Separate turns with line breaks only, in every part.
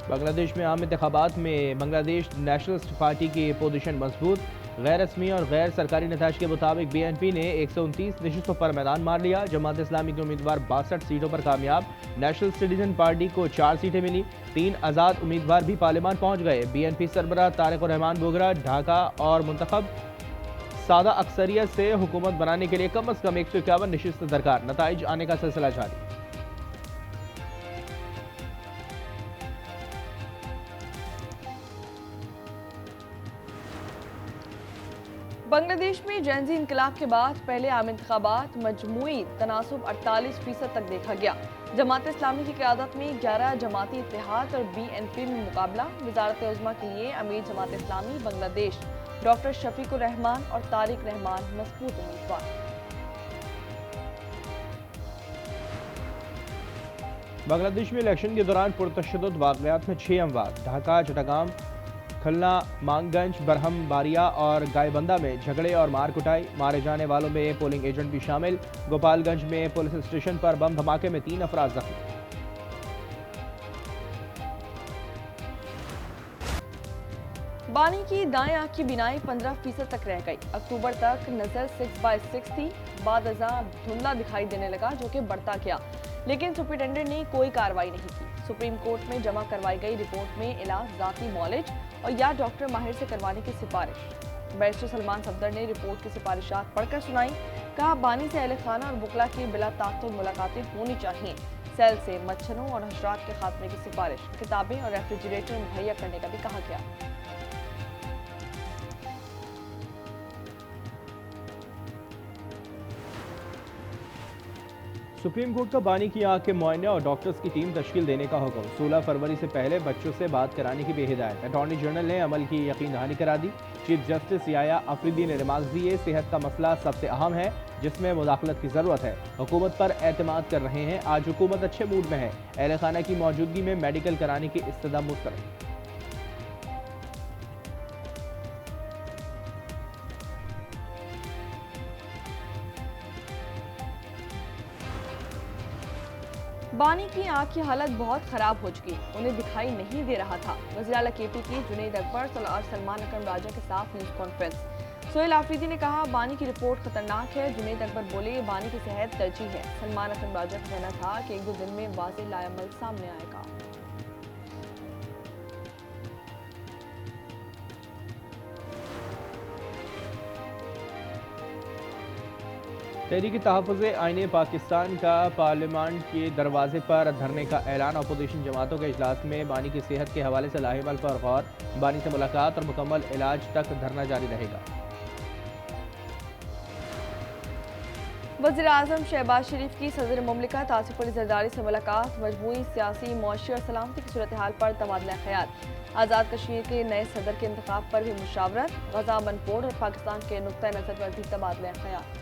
बांग्लादेश में आम इंतखाबात में बांग्लादेश नेशनलिस्ट पार्टी की पोजीशन मजबूत। गैर रस्मी और गैर सरकारी नताज के मुताबिक BNP ने 129 नशिस्तों पर मैदान मार लिया। जमात इस्लामी के उम्मीदवार 62 सीटों पर कामयाब। नेशनल सिटीजन पार्टी को 4 सीटें मिली। 3 आज़ाद उम्मीदवार भी पार्लियामान पहुंच गए। BNP सरबराह तारिक रहमान बोगरा ढाका और मुंतखब सादा अक्सरियत से हुकूमत बनाने के लिए कम अज कम 151 नशिस्त दरकार। नताइज आने का सिलसिला जारी।
बांग्लादेश में जैनजी इनकलाब के बाद पहले आम इंतखाबात मजमूई तनासुब 48% तक देखा गया। जमात इस्लामी की क़यादत में 11 जमाती इत्तेहाद और BNP में मुकाबला। वज़ारत उज़्मा के लिए अमीर जमात इस्लामी बांग्लादेश डॉक्टर शफीकुर रहमान और तारिक रहमान मजबूत उम्मीदवार।
बांग्लादेश में इलेक्शन के दौरान पुरतशद्दुद वाक़यात में 6 अमवात। ढाका, चट्टगाम, खलना, मांगगंज, बरहम, बारिया और गायबंदा में झगड़े और मार कुटाई। मारे जाने वालों में पोलिंग एजेंट भी शामिल। गोपालगंज में पुलिस स्टेशन पर बम धमाके में 3 अफराद जख्मी।
बानी की दाएं आंख की बिनाई 15% तक रह गई। अक्टूबर तक नजर 6/6 थी। बाद अज़ां धुंधला दिखाई देने लगा, जो कि बढ़ता गया, लेकिन सुप्रिंटेंडेंट ने कोई कार्रवाई नहीं की। सुप्रीम कोर्ट में जमा करवाई गई रिपोर्ट में इलाज जाती मॉलेज और या डॉक्टर माहिर से करवाने की सिफारिश। बैरिस्टर सलमान सफदर ने रिपोर्ट की सिफारिशात पढ़कर सुनाई। कहा, बानी से अहले खाना और बुकला की बिला ताक़ुत मुलाकातें होनी चाहिए। सेल से मच्छरों और हशरात के खात्मे की सिफारिश। किताबें और रेफ्रिजरेटर मुहैया करने का भी कहा गया।
सुप्रीम कोर्ट का बानी की आंख के मुआयने और डॉक्टर्स की टीम तश्कील देने का हुक्म। 16 फरवरी से पहले बच्चों से बात कराने की भी हिदायत। अटॉर्नी जनरल ने अमल की यकीन दहानी करा दी। चीफ जस्टिस याया अफरीदी ने रिमार्क्स दिए। सेहत का मसला सबसे अहम है, जिसमें मुदाखलत की ज़रूरत है। हुकूमत पर एतमाद कर रहे हैं। आज हुकूमत अच्छे मूड में है। अहले खाना की मौजूदगी में मेडिकल कराने की इस्तदा मुस्तरद।
बानी की आंख की हालत बहुत खराब हो चुकी, उन्हें दिखाई नहीं दे रहा था। वज़ीर आला KP की जुनैद अकबर और सलमान अकरम राजा के साथ न्यूज़ कॉन्फ्रेंस। सोहेल आफरीदी ने कहा, बानी की रिपोर्ट खतरनाक है। जुनैद अकबर बोले, बानी की सेहत तरजीह है। सलमान अकरम राजा का कहना था कि 1-2 दिन में वाज़ेह लाएमल सामने आएगा।
तहरीक तहफ़्फ़ुज़ आईने पाकिस्तान का पार्लियामान के दरवाजे पर धरने का ऐलान। अपोजिशन जमातों के इजलास में बानी की सेहत के हवाले से लाहेमल पर गौर। बानी से मुलाकात और मुकम्मल इलाज तक धरना जारी रहेगा।
वज़ीर आज़म शहबाज शरीफ की सदर मुमलिकत आसिफ अली ज़रदारी से मुलाकात। मजमूई सियासी, मुआशी और सलामती की सूरत हाल पर तबादला ख्याल। आज़ाद कश्मीर के नए सदर के इंतखाब पर भी मुशावरत। गजा, अमन कोड और पाकिस्तान के नुक्ता नज़र पर भी तबादला ख्याल।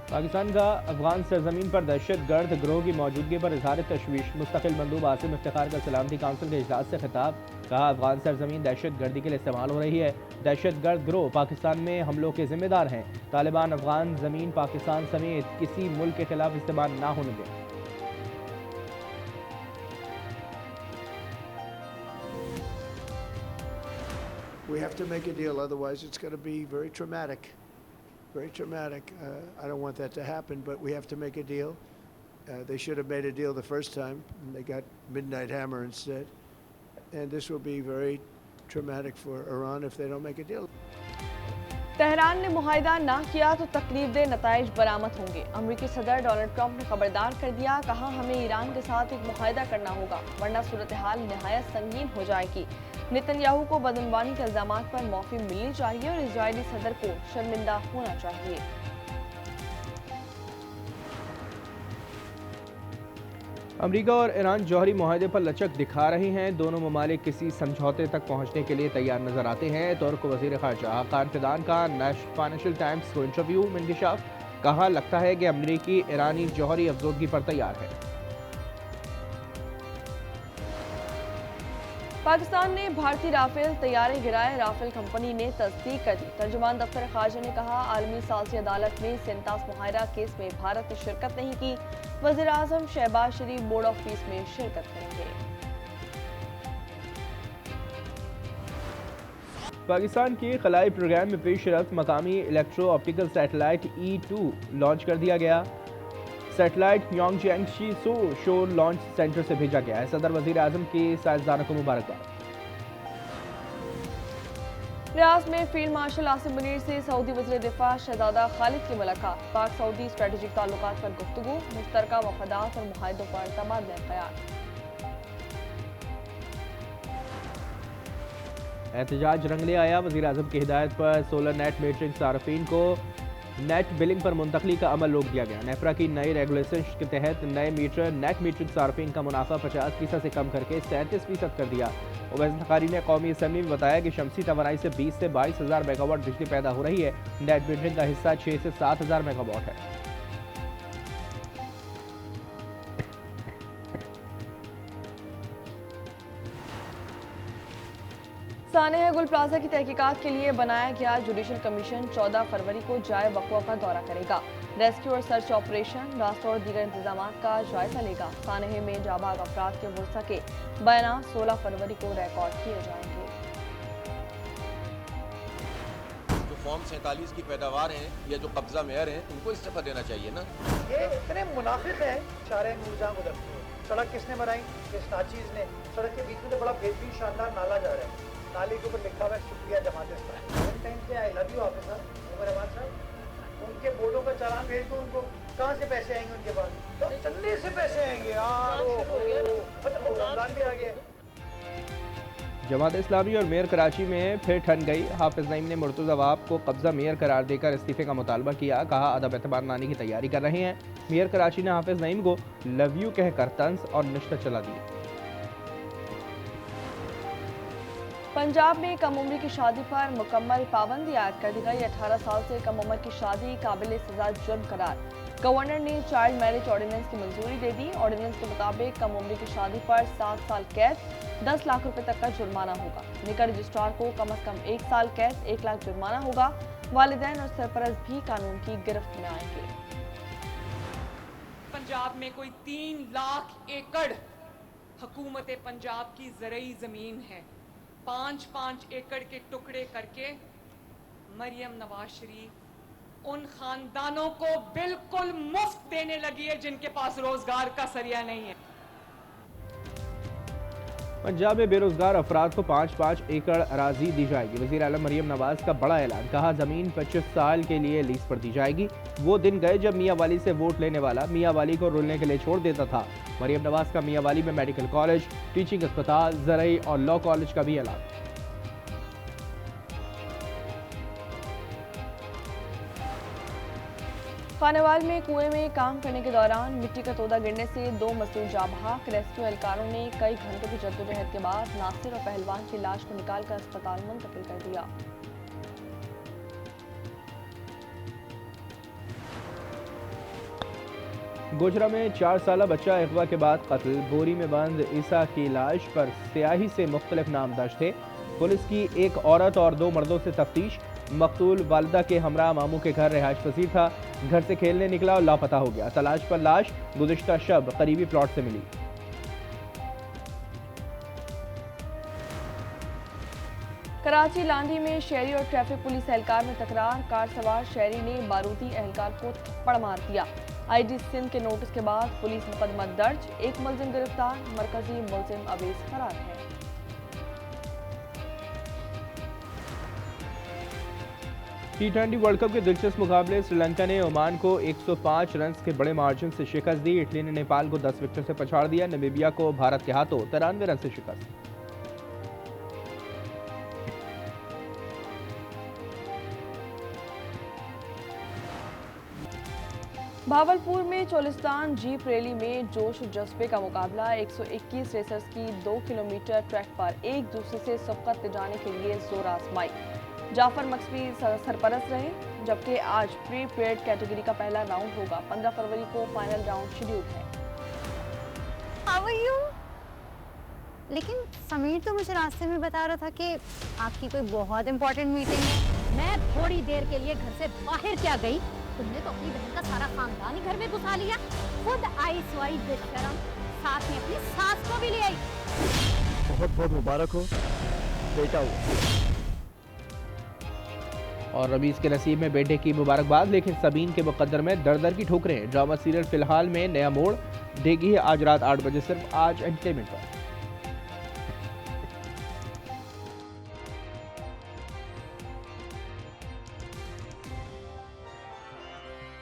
पाकिस्तान का अफगान सरजमीन पर दहशत गर्द गिरोह की मौजूदगी पर इजहार तशवीश। मुस्तकिल मंदूब आसिम इफ्तिखार का सलामती काउंसिल के इजलास से खिताब। कहा, अफगान सरजमीन दहशत गर्दी के लिए इस्तेमाल हो रही है। दहशत गर्द गिरोह पाकिस्तान में हमलों के जिम्मेदार हैं। तालिबान अफगान जमीन पाकिस्तान समेत किसी मुल्क के खिलाफ इस्तेमाल ना होने दें।
We have to make a deal, otherwise it's going to be very traumatic. Very traumatic. I don't want that to happen, but we have to make a deal. They should have made a deal the first time, and they got Midnight Hammer instead. And this will be very traumatic for Iran if they don't make a deal.
Tehran ने मुआहिदा ना किया तो तकलीफदेह नताइज बरामद होंगे। अमरीकी सदर Donald Trump ने खबरदार कर दिया। कहा, हमें ईरान के साथ एक मुआहिदा करना होगा, वरना सूरत हाल नहायत संगीन हो जाएगी। नेतन्याहू को बदअनवानी के इल्जामात पर माफी मिलनी चाहिए और इजरायली सदर को शर्मिंदा होना चाहिए।
अमरीका और ईरान जौहरी मुआहदे पर लचक दिखा रहे हैं। दोनों ममालिक किसी समझौते तक पहुंचने के लिए तैयार नजर आते हैं। तुर्क वज़ीर ख़ारजा हाकान फिदान का फाइनेंशियल टाइम्स को इंटरव्यू में इंकशाफ। कहा, लगता है कि अमरीकी ईरानी जौहरी अफजोदगी पर तैयार है।
पाकिस्तान ने भारतीय राफेल तैयारे गिराए, राफेल कंपनी ने तस्दीक कर दी। तर्जुमान दफ्तर खारजा ने कहा, आलमी सालसी अदालत में सेंतास मुहायरा केस में भारत ने शिरकत नहीं की। वज़ीर आज़म शहबाज शरीफ बोर्ड ऑफ पीस में शिरकत करेंगे।
पाकिस्तान के खलाई प्रोग्राम में पेशरफ्त, मकामी electro optical satellite E2 launch कर दिया गया। सैटेलाइट योंगजियांगशी शो लॉन्च सेंटर से भेजा गया है। सदर वजीर आजम के साइंसदानों को मुबारकबाद।
रियाद में फील्ड मार्शल आसिम मुनीर से सऊदी वज़ीर दिफा शहजादा खालिद की मुलाकात। पाक सऊदी स्ट्रेटेजिक ताल्लुकात पर गुफ्तगू, मुश्तरका मफादात और मुआहदों पर तबादला ख्याल।
एहतजाज रंग ले आया। वज़ीर आज़म की हिदायत पर सोलर नेट मीटरिंग सार्फिन को नेट बिलिंग पर मुंतकली का अमल रोक दिया गया। नेफ्रा की नई रेगुलेशन के तहत नए मीटर नेट मीटरिंग सार्फिन का मुनाफा 50% से कम करके 37% कर दिया। उवैस नखारी ने कौमी असम्बली में बताया कि शमसी तवानाई से 20 से 22 हज़ार मेगावाट बिजली पैदा हो रही है। नेट मीटरिंग का हिस्सा 6 से 7 हज़ार मेगावाट है।
सानेह गुल प्लाजा की तहकीकात के लिए बनाया गया जुडिशल कमीशन 14 फरवरी को जाए वक़्वा का दौरा करेगा। रेस्क्यू और सर्च ऑपरेशन, रास्तों और दीगर इंतजाम का जायजा लेगा। सानेह में जाबाज अफराद के वर्सा के बयान 16 फरवरी को रिकॉर्ड किए जाएंगे।
जो फॉर्म 47 की पैदावार हैं या जो कब्जा मेयर हैं, उनको इस्तीफा देना चाहिए ना।
ये इतने मुनाफिक हैं। चारे नूरजहां गुजर सड़क किसने बनाई? इस नाचीज ने। सड़क के बीच में तो बड़ा बेहतरीन शानदार नाला जा रहा है। नाले के ऊपर लिखा हुआ है शुक्रिया Jamaat Islami. Valentine day I love you officer Umar Ahmad साहब। उनके बोर्डों का चालान भेज दो उनको। कहाँ से पैसे आएंगे उनके पास? तो चंदे से पैसे आएंगे यार। रमजान भी आ गया।
जमात इस्लामी और मेयर कराची में फिर ठन गई। हाफिज नईम ने मुर्तज़ा वहाब को कब्जा मेयर करार देकर इस्तीफे का मुतालबा किया। कहा, अदब एतबार नानी की तैयारी कर रहे हैं। मेयर कराची ने हाफिज नईम को लव यू कहकर तंज और निश्ता चला दिए।
पंजाब में कम उम्र की शादी पर मुकम्मल पाबंदी आयद कर दी गई। 18 साल से कम उम्र की शादी काबिल सजा जुर्म करार। गवर्नर ने चाइल्ड मैरिज ऑर्डिनेंस की मंजूरी दे दी। ऑर्डिनेंस के मुताबिक कम उम्र की शादी पर 7 साल कैद, 10 लाख रुपए तक का जुर्माना होगा। निकाह रजिस्ट्रार को कम से कम 1 साल कैद, 1 लाख जुर्माना होगा। वालिदैन और सरपरस्त भी कानून की गिरफ्त में आएंगे।
पंजाब में कोई 3 लाख एकड़ हुकूमत पंजाब की ज़रई ज़मीन है। 5-5 एकड़ के टुकड़े करके मरियम नवाज शरीफ उन खानदानों को बिल्कुल मुफ्त देने लगी है जिनके पास रोजगार का सरिया नहीं है।
पंजाब में बेरोजगार अफराद को 5-5 एकड़ अराजी दी जाएगी। वज़ीर आलम मरियम नवाज का बड़ा ऐलान। कहा, जमीन 25 साल के लिए लीज पर दी जाएगी। वो दिन गए जब मियाँ वाली से वोट लेने वाला मियाँ वाली को रुलने के लिए छोड़ देता था। मरियम नवाज का मियाँ वाली में मेडिकल कॉलेज, टीचिंग अस्पताल, ज़रई और लॉ कॉलेज का भी ऐलान।
खानेवाल में कुएं में काम करने के दौरान मिट्टी का तोदा गिरने से 2 मजदूर जाँ बहक। रेस्क्यू एहलकारों ने कई घंटों की जद्दोजहद के बाद नासिर और पहलवान की लाश को निकालकर अस्पताल मुंतकिल कर दिया।
गोजरा में 4 साला बच्चा अगवा के बाद कत्ल। बोरी में बंद ईसा की लाश पर स्याही से मुख्तलिफ नाम दर्ज थे। पुलिस की एक औरत और 2 मर्दों से तफ्तीश। मकतूल वालिदा के हमरा मामू के घर रिहाइश पसीर था। घर से खेलने निकला और लापता हो गया। तलाश पर लाश गुज़िश्ता शब करीबी प्लॉट से मिली।
कराची लांधी में शहरी और ट्रैफिक पुलिस एहलकार में तकरार। कार सवार शहरी ने बारूदी एहलकार को थप्पड़ मार दिया। आईजी सिंध के नोटिस के बाद पुलिस मुकदमा दर्ज। 1 मुलजिम गिरफ्तार। मरकजी मुलजिम अवेज फरार है।
T20 वर्ल्ड कप के दिलचस्प मुकाबले श्रीलंका ने ओमान को 105 रन के बड़े मार्जिन से शिकस्त दी। इटली ने नेपाल को 10 विकेट से पछाड़ दिया। नामीबिया को भारत के हाथों 93 रन से शिकस्त।
भावलपुर में चोलिस्तान जीप रैली में जोश और जज्बे का मुकाबला। 121 रेसर्स की 2 किलोमीटर ट्रैक पर एक दूसरे से सबकत ले जाने के लिए जोर आजमाई। जाफर मक्सवी सरपरस्त रहे, जबकि आज प्री पेड कैटेगरी का पहला राउंड होगा। 15 फरवरी को फाइनल राउंड शेड्यूल है।
How are you? लेकिन समीर तो मुझे रास्ते में बता रहा था कि आपकी कोई बहुत इंपॉर्टेंट मीटिंग है।
मैं थोड़ी देर के लिए घर से बाहर क्या गई, तुमने तो अपनी बहन का सारा खानदान ही घर में घुसा लिया। खुद आई स्वाई बेशरम, साथ में अपनी सास को भी ले आई।
बहुत बहुत मुबारक हो, बेटा हुआ।
और रमीज के नसीब में बेटे की मुबारकबाद, लेकिन सबीन के मुकद्दर में दर दर की ठोकरें। ड्रामा सीरियल फिलहाल में नया मोड़ देगी आज रात 8 बजे सिर्फ आज एंटरटेनमेंट पर।